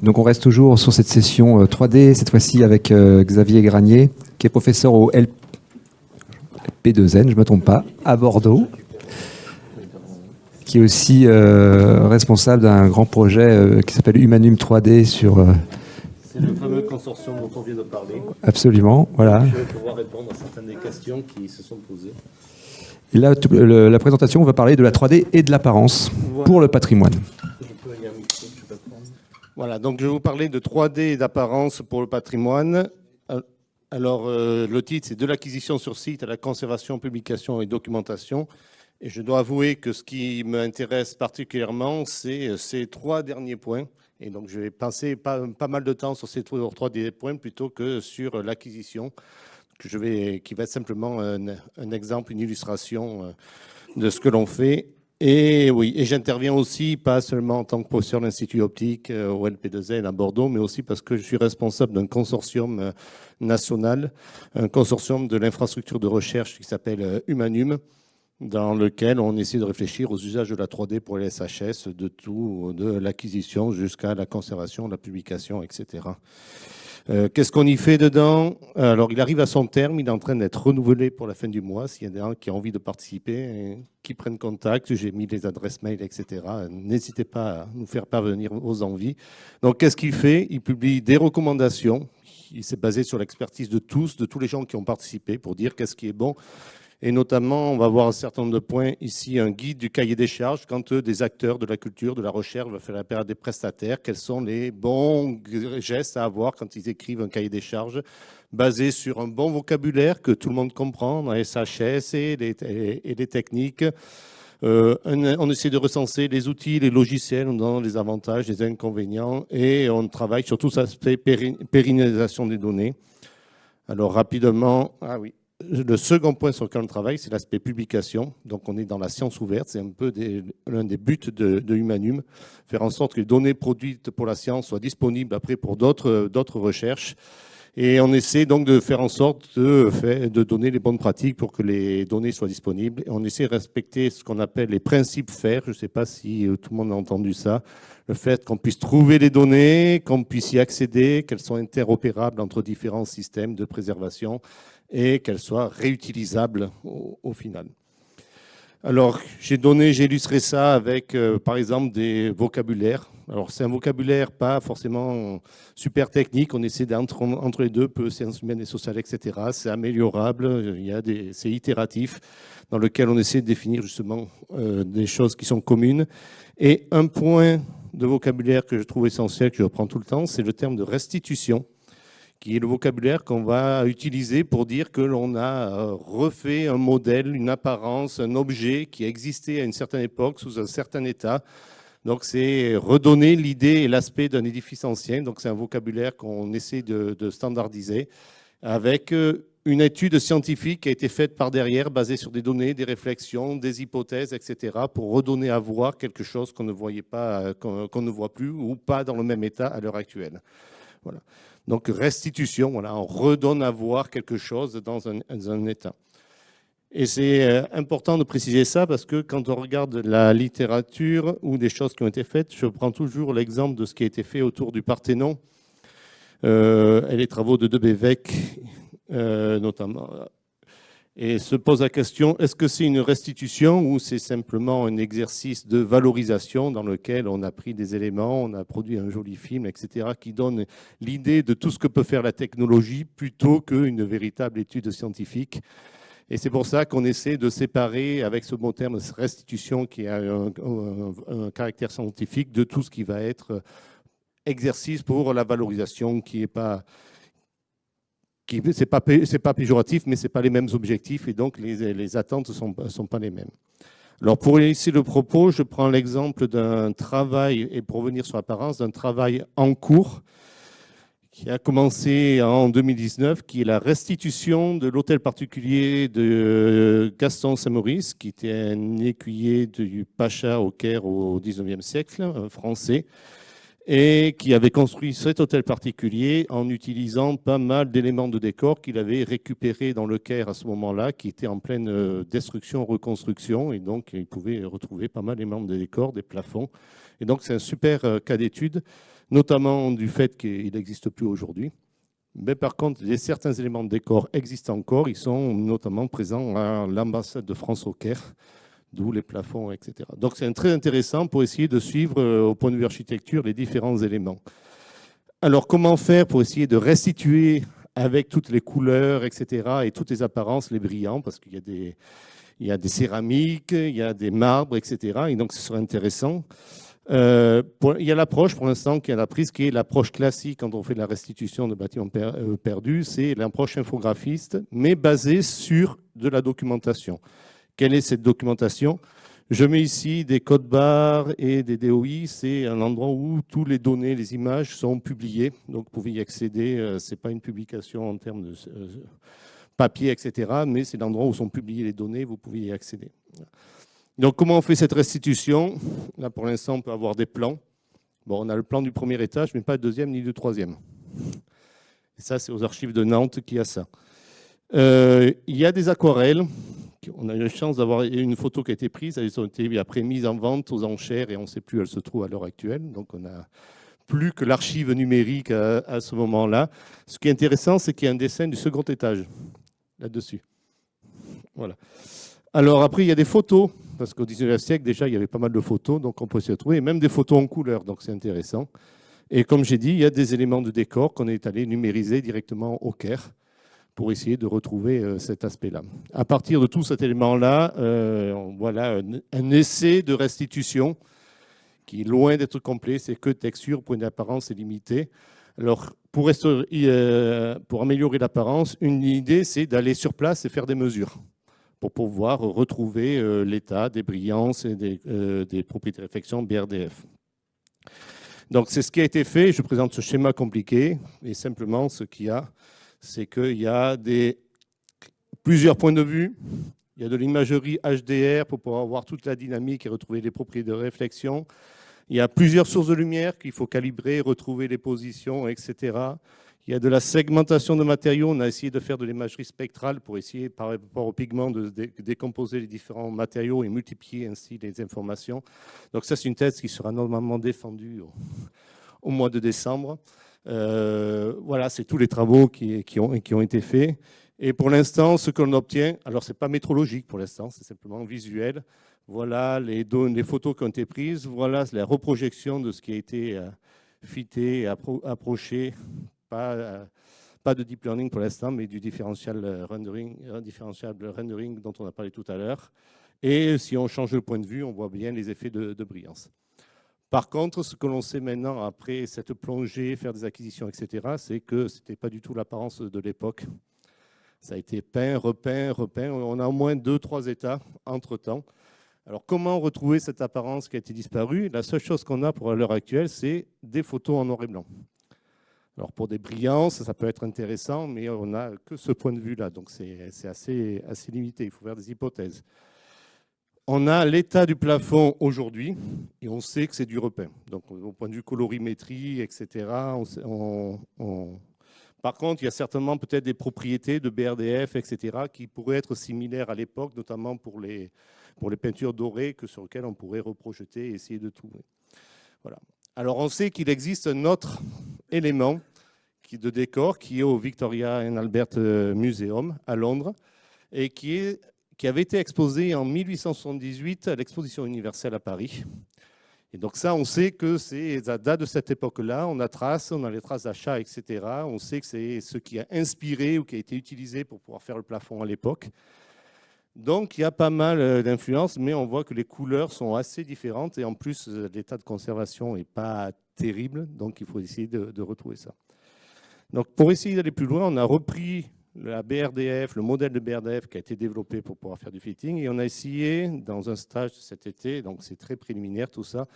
Donc on reste toujours sur cette session 3D, cette fois-ci avec Xavier Granier, qui est professeur au LP2N, je ne me trompe pas, à Bordeaux, qui est aussi responsable d'un grand projet qui s'appelle Humanum 3D sur... C'est le fameux consortium dont on vient de parler. Absolument, voilà. Je vais pouvoir répondre à certaines des questions qui se sont posées. Et là, la présentation, on va parler de la 3D et de l'apparence pour le patrimoine. Voilà, donc je vais vous parler de 3D et d'apparence pour le patrimoine. Alors, le titre, c'est « De l'acquisition sur site à la conservation, publication et documentation ». Et je dois avouer que ce qui m'intéresse particulièrement, c'est ces trois derniers points. Et donc, je vais passer pas mal de temps sur ces trois derniers points plutôt que sur l'acquisition, qui va être simplement un exemple, une illustration de ce que l'on fait. Et oui, et j'interviens aussi, pas seulement en tant que professeur de l'Institut optique au LP2N à Bordeaux, mais aussi parce que je suis responsable d'un consortium national, un consortium de l'infrastructure de recherche qui s'appelle Humanum, dans lequel on essaie de réfléchir aux usages de la 3D pour les SHS, de tout, de l'acquisition jusqu'à la conservation, la publication, etc. Qu'est-ce qu'on y fait dedans? Alors, il arrive à son terme, il est en train d'être renouvelé pour la fin du mois. S'il y a des gens qui ont envie de participer, qui prennent contact, j'ai mis les adresses mail, etc. N'hésitez pas à nous faire parvenir vos envies. Donc, qu'est-ce qu'il fait? Il publie des recommandations. Il s'est basé sur l'expertise de tous les gens qui ont participé pour dire qu'est-ce qui est bon. Et notamment, on va voir un certain nombre de points ici, un guide du cahier des charges quand des acteurs de la culture, de la recherche veulent faire appel à des prestataires. Quels sont les bons gestes à avoir quand ils écrivent un cahier des charges basé sur un bon vocabulaire que tout le monde comprend dans les SHS et les techniques. On essaie de recenser les outils, les logiciels, dans les avantages, les inconvénients et on travaille sur tout cet aspect pérennisation des données. Alors rapidement, le second point sur lequel on travaille, c'est l'aspect publication. Donc, on est dans la science ouverte. C'est un peu l'un des buts de Humanum. Faire en sorte que les données produites pour la science soient disponibles après pour d'autres recherches. Et on essaie donc de faire en sorte de donner les bonnes pratiques pour que les données soient disponibles. Et on essaie de respecter ce qu'on appelle les principes FAIR. Je ne sais pas si tout le monde a entendu ça. Le fait qu'on puisse trouver les données, qu'on puisse y accéder, qu'elles soient interopérables entre différents systèmes de préservation et qu'elles soient réutilisables au final. Alors, j'ai illustré ça avec, par exemple, des vocabulaires. Alors, c'est un vocabulaire pas forcément super technique. On essaie entre les deux, peu sciences humaines et sociales, etc. C'est améliorable. C'est itératif, dans lequel on essaie de définir justement des choses qui sont communes. Et un point de vocabulaire que je trouve essentiel, que je reprends tout le temps, c'est le terme de restitution, qui est le vocabulaire qu'on va utiliser pour dire que l'on a refait un modèle, une apparence, un objet qui existait à une certaine époque, sous un certain état. Donc c'est redonner l'idée et l'aspect d'un édifice ancien. Donc c'est un vocabulaire qu'on essaie de standardiser avec une étude scientifique qui a été faite par derrière, basée sur des données, des réflexions, des hypothèses, etc., pour redonner à voir quelque chose qu'on ne voyait pas, qu'on ne voit plus ou pas dans le même état à l'heure actuelle. Voilà. Donc restitution, voilà, on redonne à voir quelque chose dans un état. Et c'est important de préciser ça parce que quand on regarde la littérature ou des choses qui ont été faites, je prends toujours l'exemple de ce qui a été fait autour du Parthénon et les travaux de Debevec notamment. Et se pose la question, est-ce que c'est une restitution ou c'est simplement un exercice de valorisation dans lequel on a pris des éléments, on a produit un joli film, etc., qui donne l'idée de tout ce que peut faire la technologie plutôt qu'une véritable étude scientifique. Et c'est pour ça qu'on essaie de séparer avec ce mot terme restitution qui a un caractère scientifique de tout ce qui va être exercice pour la valorisation qui n'est pas... C'est pas péjoratif, mais c'est pas les mêmes objectifs et donc les attentes sont pas les mêmes. Alors pour ici le propos, je prends l'exemple d'un travail, et pour revenir sur l'apparence, d'un travail en cours qui a commencé en 2019, qui est la restitution de l'hôtel particulier de Gaston Saint-Maurice, qui était un écuyer du Pacha au Caire au XIXe siècle, un Français, et qui avait construit cet hôtel particulier en utilisant pas mal d'éléments de décor qu'il avait récupérés dans le Caire à ce moment-là, qui était en pleine destruction, reconstruction, et donc il pouvait retrouver pas mal d'éléments de décor, des plafonds, Et donc, c'est un super cas d'étude, notamment du fait qu'il n'existe plus aujourd'hui. Mais par contre, certains éléments de décor existent encore. Ils sont notamment présents à l'ambassade de France au Caire, d'où les plafonds, etc. Donc, c'est très intéressant pour essayer de suivre, au point de vue architecture, les différents éléments. Alors, comment faire pour essayer de restituer avec toutes les couleurs, etc., et toutes les apparences, les brillants, parce qu'il y a des céramiques, il y a des marbres, etc., et donc ce serait intéressant. Il y a l'approche, pour l'instant, qui est la prise, qui est l'approche classique quand on fait de la restitution de bâtiments perdus, c'est l'approche infographiste, mais basée sur de la documentation. Quelle est cette documentation ? Je mets ici des codes barres et des DOI. C'est un endroit où toutes les données, les images sont publiées. Donc, vous pouvez y accéder. Ce n'est pas une publication en termes de papier, etc. Mais c'est l'endroit où sont publiées les données. Vous pouvez y accéder. Donc, comment on fait cette restitution ? Là, pour l'instant, on peut avoir des plans. Bon, on a le plan du premier étage, mais pas le deuxième ni le troisième. Et ça, c'est aux archives de Nantes qu'il y a ça. Il y a des aquarelles. On a eu la chance d'avoir une photo qui a été prise. Elles ont été après mises en vente aux enchères et on ne sait plus où elles se trouvent à l'heure actuelle. Donc, on n'a plus que l'archive numérique à ce moment-là. Ce qui est intéressant, c'est qu'il y a un dessin du second étage là-dessus. Voilà. Alors, après, il y a des photos. Parce qu'au XIXe siècle, déjà, il y avait pas mal de photos. Donc, on peut s'y retrouver. Et même des photos en couleur. Donc, c'est intéressant. Et comme j'ai dit, il y a des éléments de décor qu'on est allé numériser directement au Caire, pour essayer de retrouver cet aspect-là. À partir de tout cet élément-là, voilà un essai de restitution qui est loin d'être complet, c'est que texture, point d'apparence est limité. Alors, pour améliorer l'apparence, une idée, c'est d'aller sur place et faire des mesures pour pouvoir retrouver l'état des brillances et des propriétés de réflexion BRDF. Donc, c'est ce qui a été fait. Je présente ce schéma compliqué et simplement ce qu'il y a, c'est qu'il y a plusieurs points de vue. Il y a de l'imagerie HDR pour pouvoir voir toute la dynamique et retrouver les propriétés de réflexion. Il y a plusieurs sources de lumière qu'il faut calibrer, retrouver les positions, etc. Il y a de la segmentation de matériaux. On a essayé de faire de l'imagerie spectrale pour essayer, par rapport aux pigments, de décomposer les différents matériaux et multiplier ainsi les informations. Donc ça, c'est une thèse qui sera normalement défendue au mois de décembre. Voilà, c'est tous les travaux qui ont été faits. Et pour l'instant, ce qu'on obtient, alors ce n'est pas métrologique pour l'instant, c'est simplement visuel. Voilà les photos qui ont été prises. Voilà la reprojection de ce qui a été fité, approché. Pas de deep learning pour l'instant, mais du differential rendering dont on a parlé tout à l'heure. Et si on change le point de vue, on voit bien les effets de brillance. Par contre, ce que l'on sait maintenant, après cette plongée, faire des acquisitions, etc., c'est que ce n'était pas du tout l'apparence de l'époque. Ça a été peint, repeint, repeint. On a au moins 2-3 états entre-temps. Alors, comment retrouver cette apparence qui a été disparue ? La seule chose qu'on a pour l'heure actuelle, c'est des photos en noir et blanc. Alors, pour des brillances, ça peut être intéressant, mais on n'a que ce point de vue-là. Donc, c'est assez limité. Il faut faire des hypothèses. On a l'état du plafond aujourd'hui et on sait que c'est du repeint. Donc, au point de vue colorimétrie, etc., Par contre, il y a certainement peut-être des propriétés de BRDF, etc., qui pourraient être similaires à l'époque, notamment pour les peintures dorées sur lesquelles on pourrait reprojeter et essayer de trouver. Voilà. Alors, on sait qu'il existe un autre élément de décor qui est au Victoria and Albert Museum à Londres et qui avait été exposé en 1878 à l'exposition universelle à Paris. Et donc ça, on sait que ça date de cette époque-là. On a les traces d'achat, etc. On sait que c'est ce qui a inspiré ou qui a été utilisé pour pouvoir faire le plafond à l'époque. Donc il y a pas mal d'influences, mais on voit que les couleurs sont assez différentes et en plus, l'état de conservation n'est pas terrible. Donc il faut essayer de retrouver ça. Donc pour essayer d'aller plus loin, on a repris la BRDF, le modèle de BRDF qui a été développé pour pouvoir faire du fitting. Et on a essayé, dans un stage cet été, donc c'est très préliminaire tout ça,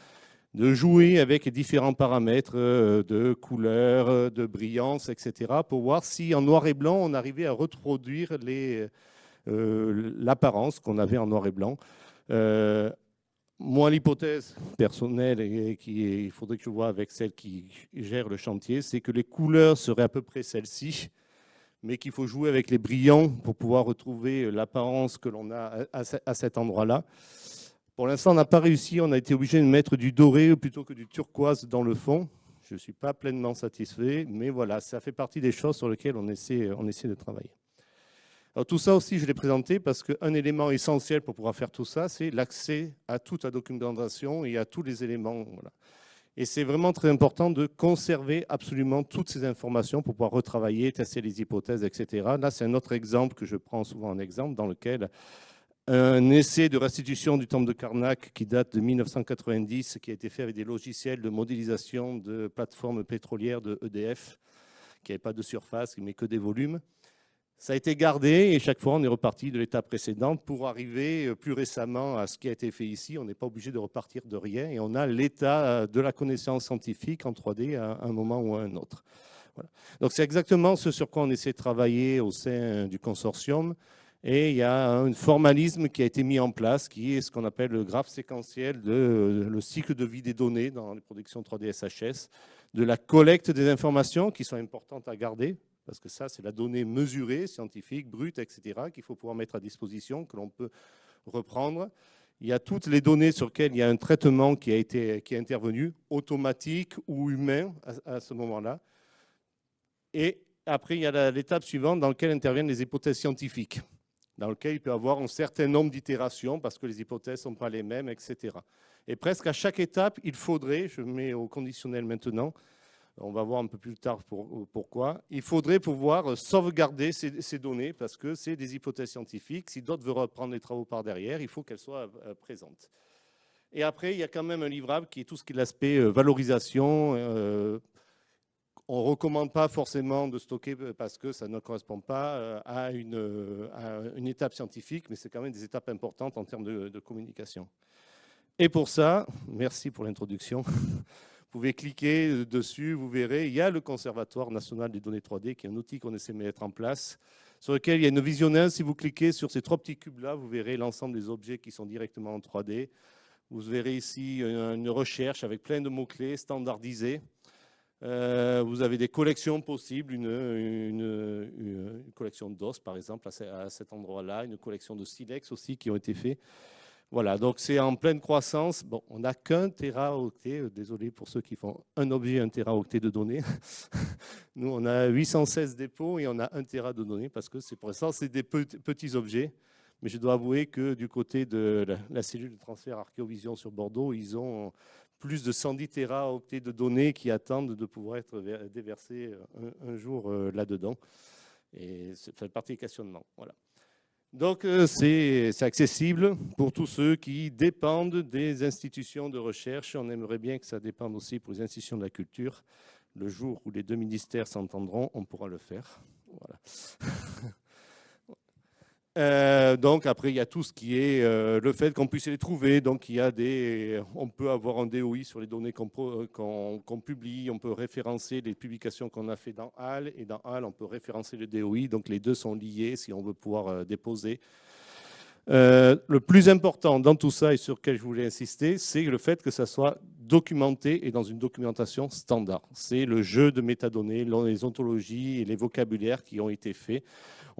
de jouer avec les différents paramètres de couleur, de brillance, etc., pour voir si en noir et blanc, on arrivait à reproduire l'apparence qu'on avait en noir et blanc. Moi, l'hypothèse personnelle, et il faudrait que je vois avec celle qui gère le chantier, c'est que les couleurs seraient à peu près celles-ci, mais qu'il faut jouer avec les brillants pour pouvoir retrouver l'apparence que l'on a à cet endroit-là. Pour l'instant, on n'a pas réussi. On a été obligé de mettre du doré plutôt que du turquoise dans le fond. Je ne suis pas pleinement satisfait, mais voilà, ça fait partie des choses sur lesquelles on essaie de travailler. Alors, tout ça aussi, je l'ai présenté parce qu'un élément essentiel pour pouvoir faire tout ça, c'est l'accès à toute la documentation et à tous les éléments. Voilà. Et c'est vraiment très important de conserver absolument toutes ces informations pour pouvoir retravailler, tester les hypothèses, etc. Là, c'est un autre exemple que je prends souvent en exemple dans lequel un essai de restitution du temple de Karnak qui date de 1990, qui a été fait avec des logiciels de modélisation de plateformes pétrolières de EDF, qui n'avaient pas de surface, mais que des volumes. Ça a été gardé et chaque fois, on est reparti de l'étape précédente pour arriver plus récemment à ce qui a été fait ici. On n'est pas obligé de repartir de rien et on a l'état de la connaissance scientifique en 3D à un moment ou à un autre. Voilà. Donc, c'est exactement ce sur quoi on essaie de travailler au sein du consortium. Et il y a un formalisme qui a été mis en place, qui est ce qu'on appelle le graphe séquentiel, le cycle de vie des données dans les productions 3D SHS, de la collecte des informations qui sont importantes à garder, parce que ça, c'est la donnée mesurée, scientifique, brute, etc., qu'il faut pouvoir mettre à disposition, que l'on peut reprendre. Il y a toutes les données sur lesquelles il y a un traitement qui est intervenu, automatique ou humain à ce moment-là. Et après, il y a l'étape suivante dans laquelle interviennent les hypothèses scientifiques, dans lequel il peut y avoir un certain nombre d'itérations parce que les hypothèses ne sont pas les mêmes, etc. Et presque à chaque étape, il faudrait, je mets au conditionnel maintenant, on va voir un peu plus tard pourquoi, il faudrait pouvoir sauvegarder ces données parce que c'est des hypothèses scientifiques. Si d'autres veulent reprendre les travaux par derrière, il faut qu'elles soient présentes. Et après, il y a quand même un livrable qui est tout ce qui est l'aspect valorisation. On ne recommande pas forcément de stocker parce que ça ne correspond pas à une étape scientifique, mais c'est quand même des étapes importantes en termes de communication. Et pour ça, merci pour l'introduction, vous pouvez cliquer dessus, vous verrez, il y a le Conservatoire national des données 3D, qui est un outil qu'on essaie de mettre en place, sur lequel il y a une visionneuse. Si vous cliquez sur ces 3 petits cubes-là, vous verrez l'ensemble des objets qui sont directement en 3D. Vous verrez ici une recherche avec plein de mots-clés standardisés. Vous avez des collections possibles, une collection d'os par exemple à cet endroit-là, une collection de silex aussi qui ont été faits. Voilà, donc c'est en pleine croissance. Bon, on n'a qu'un téraoctet, désolé pour ceux qui font un objet, 1 téraoctet de données. Nous, on a 816 dépôts et on a 1 téra de données parce que c'est pour l'instant, c'est des petits objets. Mais je dois avouer que du côté de la cellule de transfert Archéovision sur Bordeaux, ils ont plus de 110 téraoctets de données qui attendent de pouvoir être déversés un jour là-dedans. Et ça fait partie des questionnements. Voilà. Donc, c'est accessible pour tous ceux qui dépendent des institutions de recherche. On aimerait bien que ça dépende aussi pour les institutions de la culture. Le jour où les 2 ministères s'entendront, on pourra le faire. Voilà. Donc après, il y a tout ce qui est le fait qu'on puisse les trouver. Donc on peut avoir un DOI sur les données qu'on publie. On peut référencer les publications qu'on a fait dans HAL. Et dans HAL, on peut référencer le DOI. Donc les deux sont liés si on veut pouvoir déposer. Le plus important dans tout ça et sur lequel je voulais insister, c'est le fait que ça soit documenté et dans une documentation standard. C'est le jeu de métadonnées, les ontologies et les vocabulaires qui ont été faits.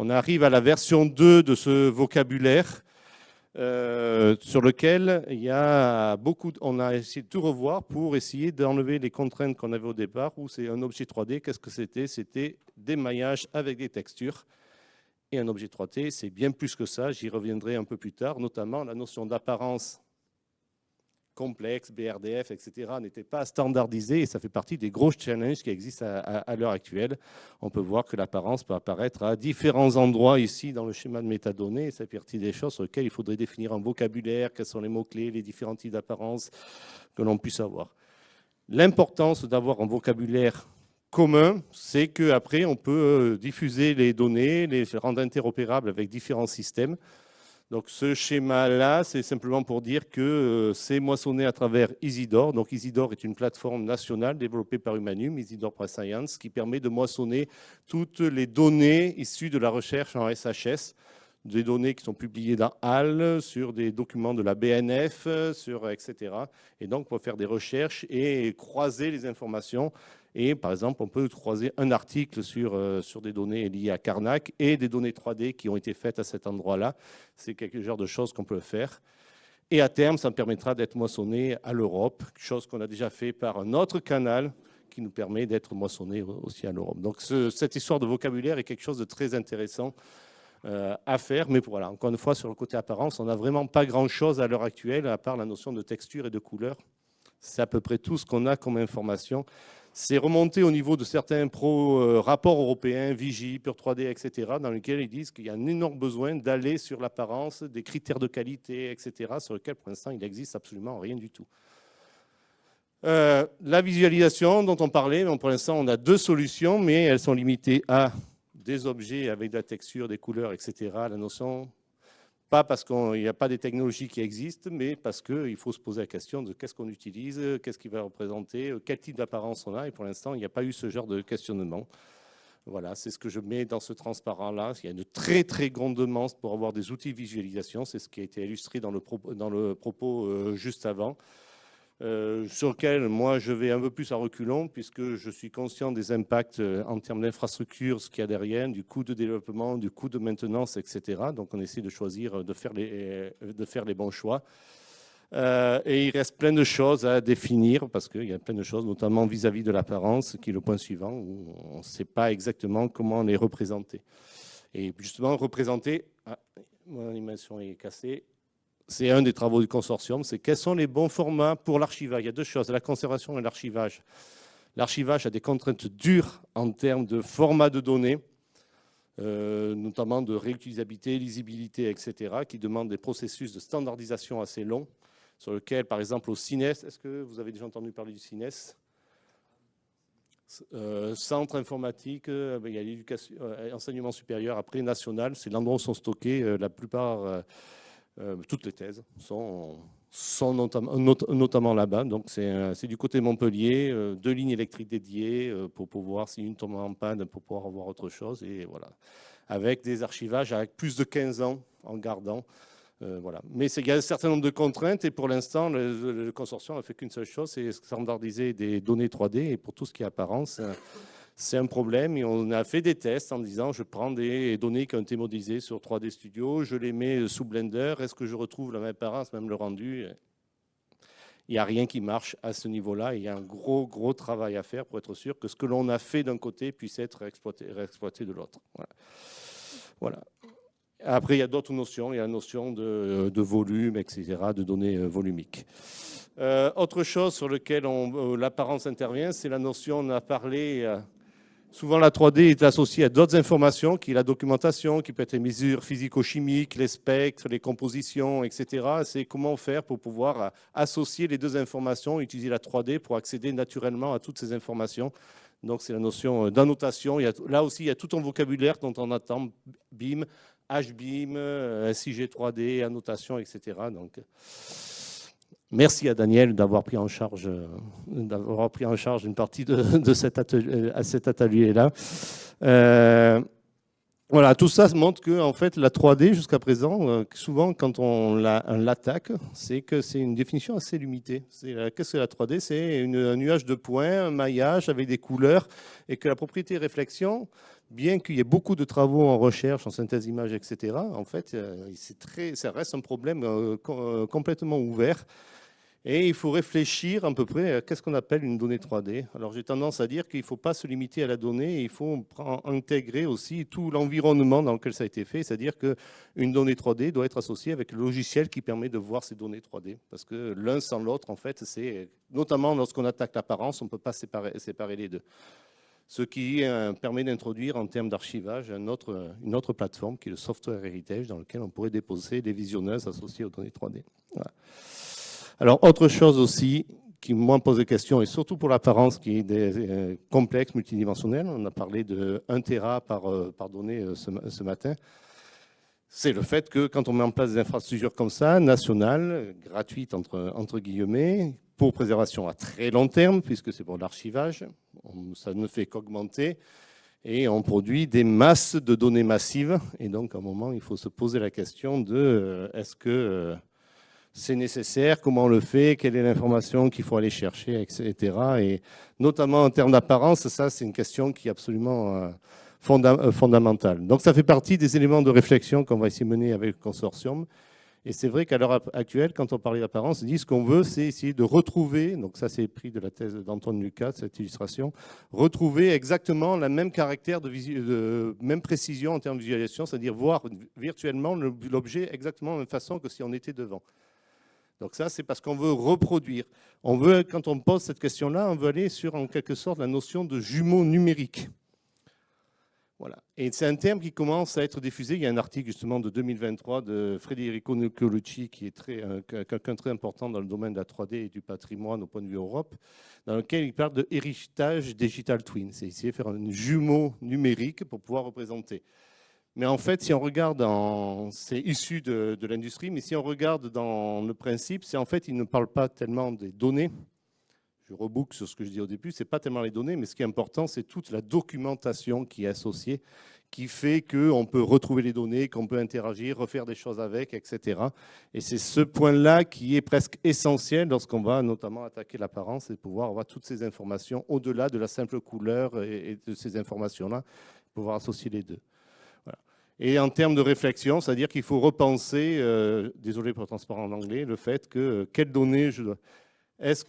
On arrive à la version 2 de ce vocabulaire sur lequel il y a on a essayé de tout revoir pour essayer d'enlever les contraintes qu'on avait au départ où c'est un objet 3D. Qu'est-ce que c'était? C'était des maillages avec des textures. Et un objet 3D, c'est bien plus que ça. J'y reviendrai un peu plus tard, notamment la notion d'apparence complexe, BRDF, etc., n'était pas standardisée et ça fait partie des gros challenges qui existent à l'heure actuelle. On peut voir que l'apparence peut apparaître à différents endroits ici dans le schéma de métadonnées et ça fait partie des choses sur lesquelles il faudrait définir un vocabulaire, quels sont les mots-clés, les différents types d'apparence que l'on puisse avoir. L'importance d'avoir un vocabulaire commun, c'est qu'après, on peut diffuser les données, les rendre interopérables avec différents systèmes. Donc ce schéma-là, c'est simplement pour dire que c'est moissonné à travers Isidore. Donc Isidore est une plateforme nationale développée par Humanum, Isidore Press Science, qui permet de moissonner toutes les données issues de la recherche en SHS, des données qui sont publiées dans HAL, sur des documents de la BNF, etc. Et donc pour faire des recherches et croiser les informations. Et par exemple, on peut croiser un article sur des données liées à Karnak et des données 3D qui ont été faites à cet endroit-là. C'est quelque genre de choses qu'on peut faire. Et à terme, ça me permettra d'être moissonné à l'Europe, chose qu'on a déjà fait par un autre canal qui nous permet d'être moissonné aussi à l'Europe. Donc cette histoire de vocabulaire est quelque chose de très intéressant à faire. Mais voilà, encore une fois, sur le côté apparence, on n'a vraiment pas grand-chose à l'heure actuelle, à part la notion de texture et de couleur. C'est à peu près tout ce qu'on a comme information. C'est remonté au niveau de certains rapports européens, Vigie, Pure 3D, etc., dans lesquels ils disent qu'il y a un énorme besoin d'aller sur l'apparence, des critères de qualité, etc., sur lesquels pour l'instant il n'existe absolument rien du tout. La visualisation dont on parlait, pour l'instant on a 2 solutions, mais elles sont limitées à des objets avec de la texture, des couleurs, etc. La notion, pas parce qu'il n'y a pas des technologies qui existent, mais parce qu'il faut se poser la question de qu'est-ce qu'on utilise, qu'est-ce qui va représenter, quel type d'apparence on a, et pour l'instant il n'y a pas eu ce genre de questionnement. Voilà, c'est ce que je mets dans ce transparent-là. Il y a une très très grande demande pour avoir des outils de visualisation, c'est ce qui a été illustré dans le propos juste avant. Sur lequel moi je vais un peu plus à reculons puisque je suis conscient des impacts en termes d'infrastructure, ce qu'il y a derrière, du coût de développement, du coût de maintenance, etc. Donc on essaie de choisir, de faire les bons choix. Et il reste plein de choses à définir parce qu'il y a plein de choses, notamment vis-à-vis de l'apparence, qui est le point suivant, où on ne sait pas exactement comment les représenter. Et justement, représenter... Ah, mon animation est cassée. C'est un des travaux du consortium, c'est quels sont les bons formats pour l'archivage. Il y a 2 choses, la conservation et l'archivage. L'archivage a des contraintes dures en termes de format de données, notamment de réutilisabilité, lisibilité, etc., qui demandent des processus de standardisation assez longs, sur lesquels, par exemple, au CINES, est-ce que vous avez déjà entendu parler du CINES ? Centre informatique, il y a l'éducation, enseignement supérieur, après national, c'est l'endroit où sont stockés la plupart... toutes les thèses sont notamment là-bas. Donc, c'est du côté Montpellier, 2 lignes électriques dédiées pour pouvoir, si une tombe en panne, pour pouvoir avoir autre chose. Et voilà. Avec des archivages avec plus de 15 ans en gardant. Voilà. Mais il y a un certain nombre de contraintes. Et pour l'instant, le consortium n'a fait qu'une seule chose, c'est standardiser des données 3D. Et pour tout ce qui est apparence, c'est un problème et on a fait des tests en disant je prends des données qui ont été modélisées sur 3D Studio, je les mets sous Blender, est-ce que je retrouve la même apparence, même le rendu? Il n'y a rien qui marche à ce niveau-là. Il y a un gros travail à faire pour être sûr que ce que l'on a fait d'un côté puisse être exploité de l'autre. Voilà. Après, il y a d'autres notions. Il y a la notion de volume, etc., de données volumiques. Autre chose sur laquelle l'apparence intervient, c'est la notion, on a parlé... Souvent, la 3D est associée à d'autres informations, qui est la documentation, qui peut être les mesures physico-chimiques, les spectres, les compositions, etc. C'est comment faire pour pouvoir associer les 2 informations, utiliser la 3D pour accéder naturellement à toutes ces informations. Donc, c'est la notion d'annotation. Là aussi, il y a tout un vocabulaire dont on attend BIM, HBIM, SIG 3D, annotation, etc. Donc, merci à Daniel d'avoir pris en charge une partie de cet atelier-là. Voilà, tout ça montre que en fait, la 3D, jusqu'à présent, souvent, quand on l'attaque, c'est que c'est une définition assez limitée. Qu'est-ce que la 3D? C'est un nuage de points, un maillage avec des couleurs, et que la propriété réflexion, bien qu'il y ait beaucoup de travaux en recherche, en synthèse image, etc., en fait, ça reste un problème complètement ouvert. Et il faut réfléchir à peu près à qu'est-ce qu'on appelle une donnée 3D. Alors j'ai tendance à dire qu'il ne faut pas se limiter à la donnée, il faut intégrer aussi tout l'environnement dans lequel ça a été fait, c'est-à-dire qu'une donnée 3D doit être associée avec le logiciel qui permet de voir ces données 3D. Parce que l'un sans l'autre, en fait, c'est notamment lorsqu'on attaque l'apparence, on ne peut pas séparer les deux. Ce qui permet d'introduire en termes d'archivage une autre plateforme qui est le Software Heritage, dans lequel on pourrait déposer des visionneuses associées aux données 3D. Voilà. Alors, autre chose aussi qui, moi, me pose des questions, et surtout pour l'apparence qui est complexe, multidimensionnelle, on a parlé de 1 Tera par donnée ce matin, c'est le fait que quand on met en place des infrastructures comme ça, nationales, gratuites entre guillemets, pour préservation à très long terme, puisque c'est pour l'archivage, ça ne fait qu'augmenter, et on produit des masses de données massives, et donc à un moment, il faut se poser la question de est-ce que c'est nécessaire, comment on le fait, quelle est l'information qu'il faut aller chercher, etc. Et notamment en termes d'apparence, ça c'est une question qui est absolument fondamentale. Donc ça fait partie des éléments de réflexion qu'on va essayer de mener avec le consortium Et c'est vrai qu'à l'heure actuelle, quand on parle d'apparence, on dit ce qu'on veut, c'est essayer de retrouver, donc ça c'est pris de la thèse d'Antoine Lucas, cette illustration, retrouver exactement la même caractère, même précision en termes de visualisation, c'est-à-dire voir virtuellement l'objet exactement de la même façon que si on était devant. Donc ça, c'est parce qu'on veut reproduire. Quand on pose cette question-là, on veut aller sur, en quelque sorte, la notion de jumeaux numériques. Voilà. Et c'est un terme qui commence à être diffusé. Il y a un article justement de 2023 de Federico Nicolucci, qui est quelqu'un très important dans le domaine de la 3D et du patrimoine au point de vue Europe, dans lequel il parle de héritage digital twin. C'est essayer de faire un jumeau numérique pour pouvoir représenter. Mais en fait, si on regarde, c'est issu de l'industrie, mais si on regarde dans le principe, c'est en fait, il ne parle pas tellement des données. Je reboucle sur ce que je dis au début, ce n'est pas tellement les données, mais ce qui est important, c'est toute la documentation qui est associée, qui fait qu'on peut retrouver les données, qu'on peut interagir, refaire des choses avec, etc. Et c'est ce point-là qui est presque essentiel lorsqu'on va notamment attaquer l'apparence et pouvoir avoir toutes ces informations au-delà de la simple couleur et de ces informations-là, pouvoir associer les deux. Voilà. Et en termes de réflexion, c'est-à-dire qu'il faut repenser, désolé pour le transport en anglais, le fait que quelles données je dois...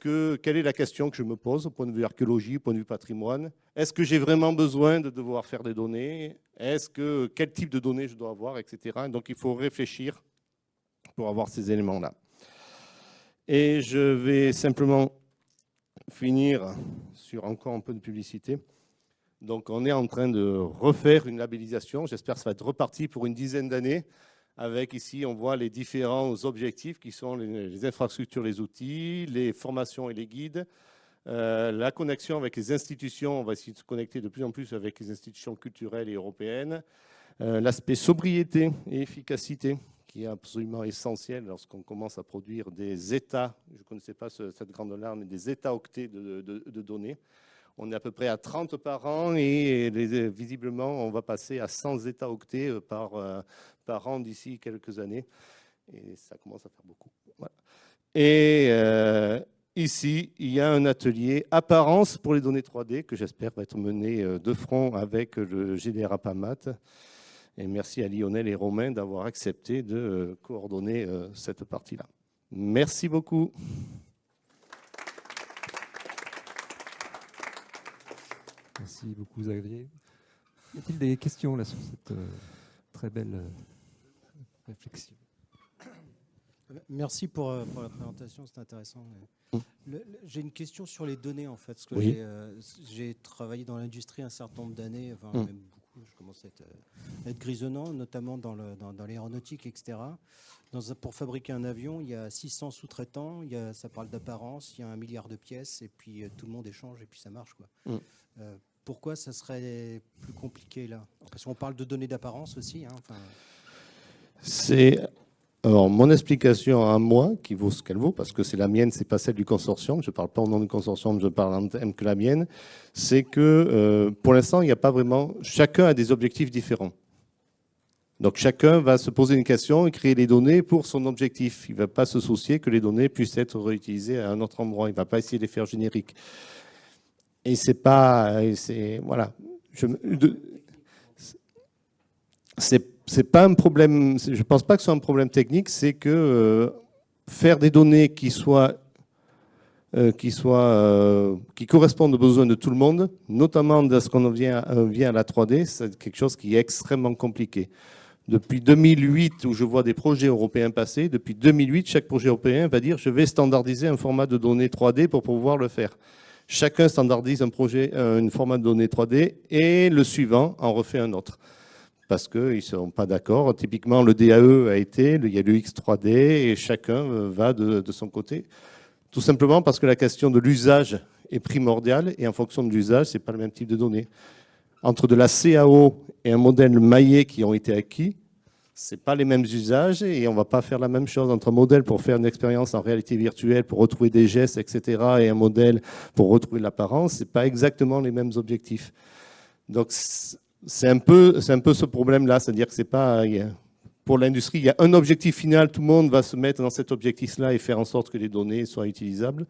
Quelle est la question que je me pose au point de vue archéologie, au point de vue patrimoine? Est-ce que j'ai vraiment besoin de devoir faire des données? Quel type de données je dois avoir, etc. Donc il faut réfléchir pour avoir ces éléments-là. Et je vais simplement finir sur encore un peu de publicité. Donc on est en train de refaire une labellisation. J'espère que ça va être reparti pour une dizaine d'années. Avec ici, on voit les différents objectifs qui sont les infrastructures, les outils, les formations et les guides, la connexion avec les institutions, on va essayer de se connecter de plus en plus avec les institutions culturelles et européennes, l'aspect sobriété et efficacité, qui est absolument essentiel lorsqu'on commence à produire des états, je ne connaissais pas cette grande larme, mais des états octets de données. On est à peu près à 30 par an et visiblement, on va passer à 100 états-octets par an d'ici quelques années. Et ça commence à faire beaucoup. Voilà. Et ici, il y a un atelier apparence pour les données 3D que j'espère va être mené de front avec le GDR APAMAT. Et merci à Lionel et Romain d'avoir accepté de coordonner cette partie-là. Merci beaucoup. Merci beaucoup, Xavier. Y a-t-il des questions là sur cette très belle réflexion? Merci pour la présentation, c'est intéressant. J'ai une question sur les données, en fait, parce que oui. j'ai travaillé dans l'industrie un certain nombre d'années, enfin, même beaucoup, je commence à être grisonnant, notamment dans l'aéronautique, etc. Pour fabriquer un avion, il y a 600 sous-traitants, ça parle d'apparence, il y a 1 milliard de pièces, et puis tout le monde échange, et puis ça marche, quoi. Pourquoi ça serait plus compliqué là? Parce qu'on parle de données d'apparence aussi. Hein, Alors, mon explication à moi, qui vaut ce qu'elle vaut, parce que c'est la mienne, c'est pas celle du consortium, je ne parle pas au nom du consortium, je parle en termes que la mienne, c'est que pour l'instant, il n'y a pas vraiment... Chacun a des objectifs différents. Donc chacun va se poser une question et créer les données pour son objectif. Il ne va pas se soucier que les données puissent être réutilisées à un autre endroit. Il ne va pas essayer de les faire génériques. Et c'est pas, voilà. C'est pas un problème. Je pense pas que ce soit un problème technique. C'est que faire des données qui correspondent aux besoins de tout le monde, notamment de ce qu'on vient à la 3D, c'est quelque chose qui est extrêmement compliqué. Depuis 2008, où je vois des projets européens passer, depuis 2008, chaque projet européen va dire je vais standardiser un format de données 3D pour pouvoir le faire. Chacun standardise un format de données 3D et le suivant en refait un autre. Parce qu'ils ne sont pas d'accord. Typiquement, le DAE il y a le X3D et chacun va de son côté. Tout simplement parce que la question de l'usage est primordiale et en fonction de l'usage, ce n'est pas le même type de données. Entre de la CAO et un modèle maillé qui ont été acquis, ce n'est pas les mêmes usages et on ne va pas faire la même chose entre un modèle pour faire une expérience en réalité virtuelle, pour retrouver des gestes, etc., et un modèle pour retrouver l'apparence. Ce n'est pas exactement les mêmes objectifs. Donc, c'est un peu ce problème-là, c'est-à-dire que c'est pas... Pour l'industrie, il y a un objectif final, tout le monde va se mettre dans cet objectif-là et faire en sorte que les données soient utilisables.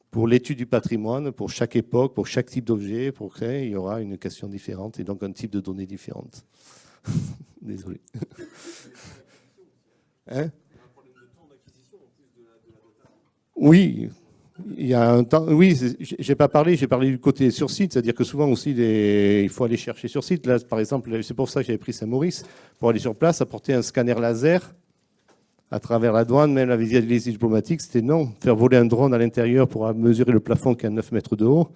Pour l'étude du patrimoine, pour chaque époque, pour chaque type d'objet, pour créer, il y aura une question différente et donc un type de données différente. Désolé. Hein? Oui, il y a un temps. Oui, j'ai pas parlé. J'ai parlé du côté sur site, c'est-à-dire que souvent aussi, il faut aller chercher sur site. Là, par exemple, c'est pour ça que j'avais pris Saint-Maurice pour aller sur place, apporter un scanner laser à travers la douane, même la visite diplomatique. C'était non. Faire voler un drone à l'intérieur pour mesurer le plafond qui est à 9 mètres de haut,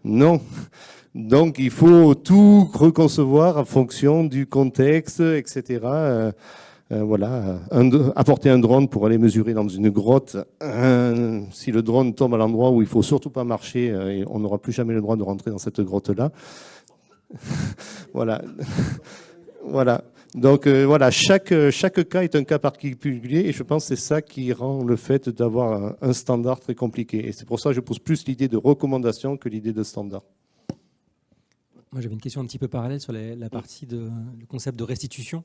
non. Donc, il faut tout reconcevoir en fonction du contexte, etc. Voilà, apporter un drone pour aller mesurer dans une grotte. Si le drone tombe à l'endroit où il faut surtout pas marcher, on n'aura plus jamais le droit de rentrer dans cette grotte-là. Voilà. Voilà. Donc voilà, chaque cas est un cas particulier et je pense que c'est ça qui rend le fait d'avoir un standard très compliqué. Et c'est pour ça que je pousse plus l'idée de recommandation que l'idée de standard. Moi, j'avais une question un petit peu parallèle sur la partie du concept de restitution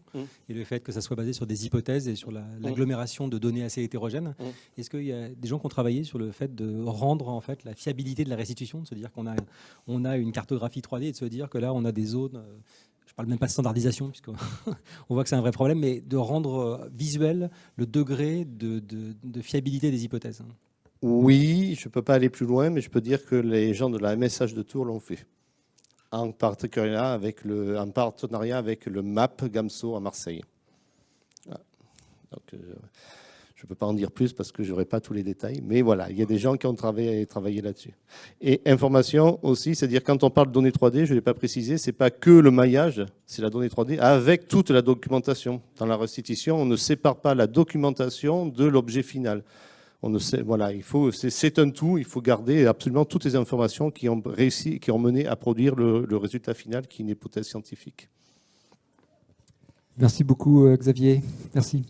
et le fait que ça soit basé sur des hypothèses et sur l'agglomération de données assez hétérogènes. Est-ce qu'il y a des gens qui ont travaillé sur le fait de rendre en fait la fiabilité de la restitution, de se dire qu'on a une cartographie 3D et de se dire que là, on a des zones, je ne parle même pas de standardisation, puisqu'on voit que c'est un vrai problème, mais de rendre visuel le degré de fiabilité des hypothèses. Oui, je ne peux pas aller plus loin, mais je peux dire que les gens de la MSH de Tours l'ont fait. En partenariat avec le MAP Gamso à Marseille. Voilà. Donc, je ne peux pas en dire plus parce que je n'aurai pas tous les détails. Mais voilà, il y a des gens qui ont travaillé là-dessus. Et information aussi, c'est-à-dire quand on parle de données 3D, je ne l'ai pas précisé, ce n'est pas que le maillage, c'est la donnée 3D avec toute la documentation. Dans la restitution, on ne sépare pas la documentation de l'objet final. On ne sait, voilà, c'est un tout, il faut garder absolument toutes les informations qui ont mené à produire le résultat final qui est une hypothèse scientifique. Merci beaucoup Xavier. Merci.